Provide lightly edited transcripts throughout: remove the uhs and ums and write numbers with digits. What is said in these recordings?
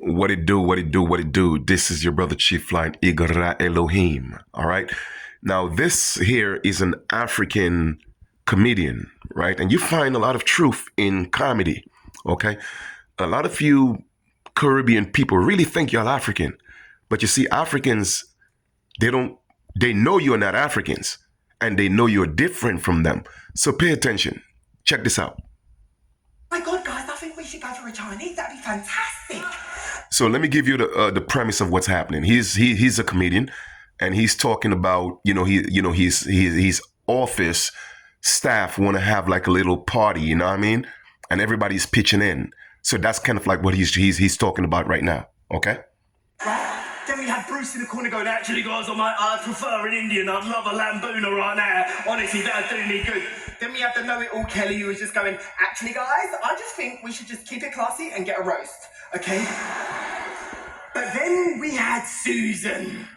What it do, what it do, what it do. This is your brother Chief Flying Igara Elohim. All right. Now, this here is an African comedian, right? And you find a lot of truth in comedy. Okay. A lot of you Caribbean people really think y'all African. But you see, Africans, they don't, they know you're not Africans and they know you're different from them. So pay attention. Check this out. My God, guys, I think we should go for a Chinese. That'd be fantastic. So let me give you the premise of what's happening. He's a comedian, and he's talking about his office staff want to have like a little party, you know what I mean? And everybody's pitching in. So that's kind of like what he's talking about right now. Okay. Right? Then we have Bruce in the corner going, actually, guys, I'd prefer an Indian. I'd love a Lambooner right now. Honestly, that'd do me good. Then we have the know-it-all Kelly who was just going, actually, guys, I just think we should just keep it classy and get a roast, okay? But then we had Susan.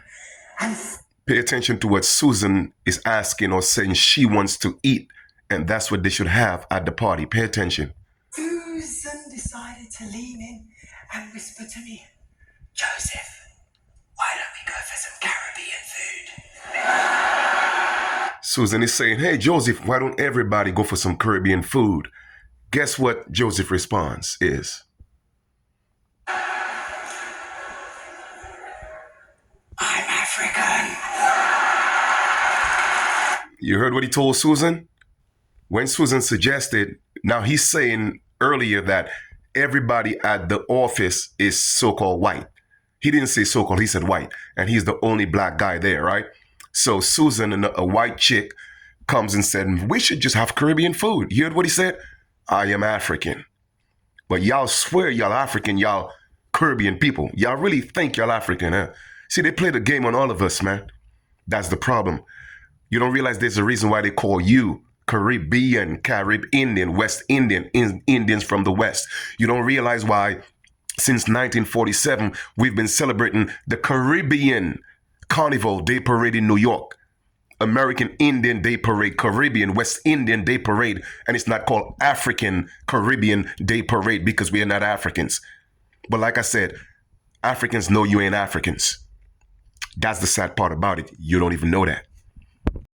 And pay attention to what Susan is asking or saying she wants to eat. And that's what they should have at the party. Pay attention. Susan decided to lean in and whisper to me, Joseph, why don't we go for some Caribbean food? Susan is saying, hey, Joseph, why don't everybody go for some Caribbean food? Guess what Joseph's response is? I'm African. You heard what he told Susan? When Susan suggested, now he's saying earlier that everybody at the office is so-called white. He didn't say so-called, he said white. And he's the only black guy there, right? So Susan, a white chick, comes and said, we should just have Caribbean food. You heard what he said? I am African. But y'all swear y'all African, y'all Caribbean people. Y'all really think y'all African, huh? See, they play the game on all of us, man. That's the problem. You don't realize there's a reason why they call you Caribbean, Carib Indian, West Indian, Indians from the West. You don't realize why since 1947, we've been celebrating the Caribbean Carnival Day Parade in New York. American Indian Day Parade, Caribbean West Indian Day Parade, and it's not called African Caribbean Day Parade because we are not Africans. But like I said, Africans know you ain't Africans. That's the sad part about it. You don't even know that.